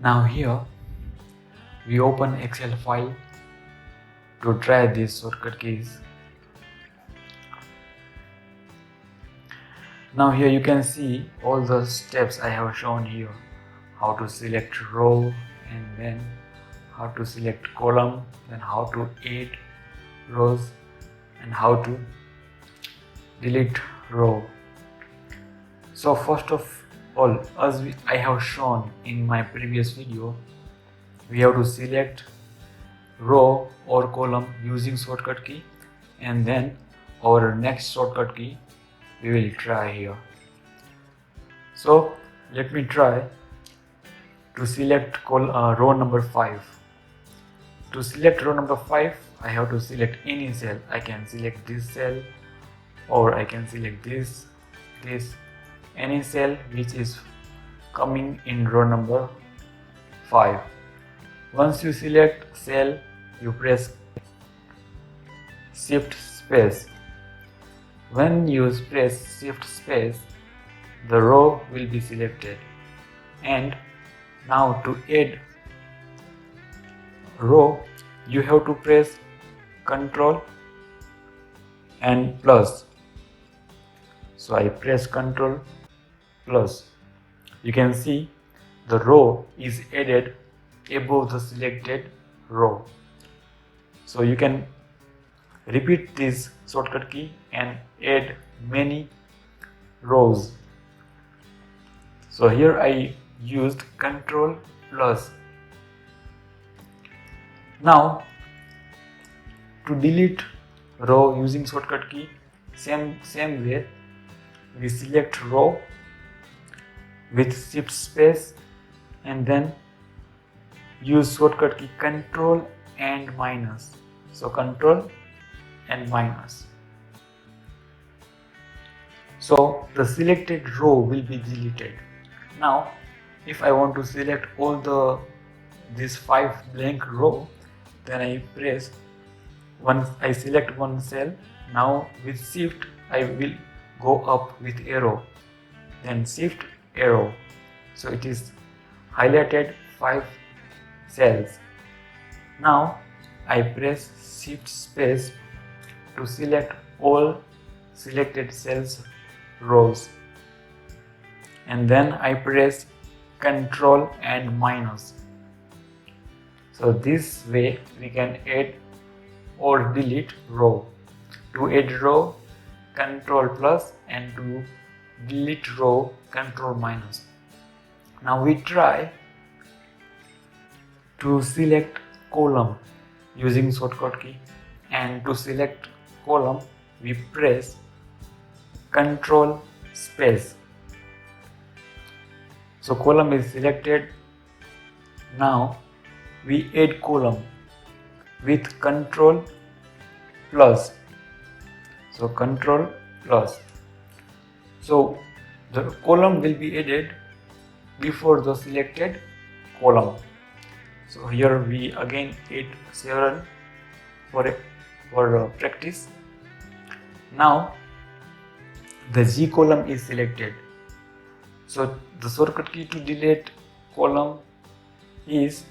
Now here we open Excel file to try these shortcut keys. Now here you can see all the steps I have shown here. How to select row, and then how to select column, then how to add rows, and how to delete row. So first of all, as I have shown in my previous video, we have to select row or column using shortcut key, and then our next shortcut key we will try here. So let me try to select row number 5. To select row number 5, I have to select any cell. I can select this cell, or I can select this, any cell which is coming in row number 5. Once you select cell, you press shift space. When you press shift space, the row will be selected. And now to add row, you have to press Ctrl and plus. So I press Ctrl plus. You can see the row is added above the selected row. So you can repeat this shortcut key and add many rows. So here I used Ctrl plus. Now to delete row using shortcut key, same way, we select row with shift space and then use shortcut key Ctrl and minus. So Ctrl and minus. So the selected row will be deleted. Now if I want to select all this 5 blank row, then I press I select one cell. Now with shift I will go up with arrow, then shift arrow. So it is highlighted 5 cells. Now I press shift space to select all selected cells rows, and then I press Ctrl and minus. So this way we can add or delete row. To add row, Ctrl plus, and to delete row, Ctrl minus. Now we try to select column using shortcut key, and to select column we press Ctrl space. So column is selected. Now we add column with Ctrl plus. So Ctrl plus. So the column will be added before the selected column. So here we again add 7 for practice. Now the G column is selected. So the shortcut key to delete column is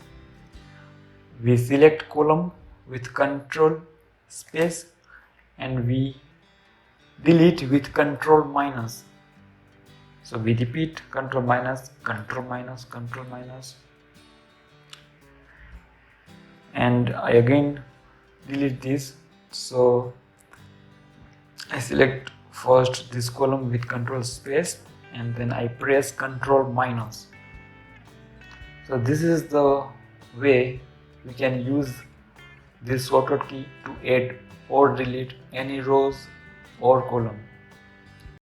we select column with Ctrl space and we delete with Ctrl minus. So we repeat Ctrl minus, Ctrl minus, Ctrl minus, and I again delete this. So I select first this column with Ctrl space and then I press Ctrl minus. So this is the way we can use this shortcut key to add or delete any rows or column.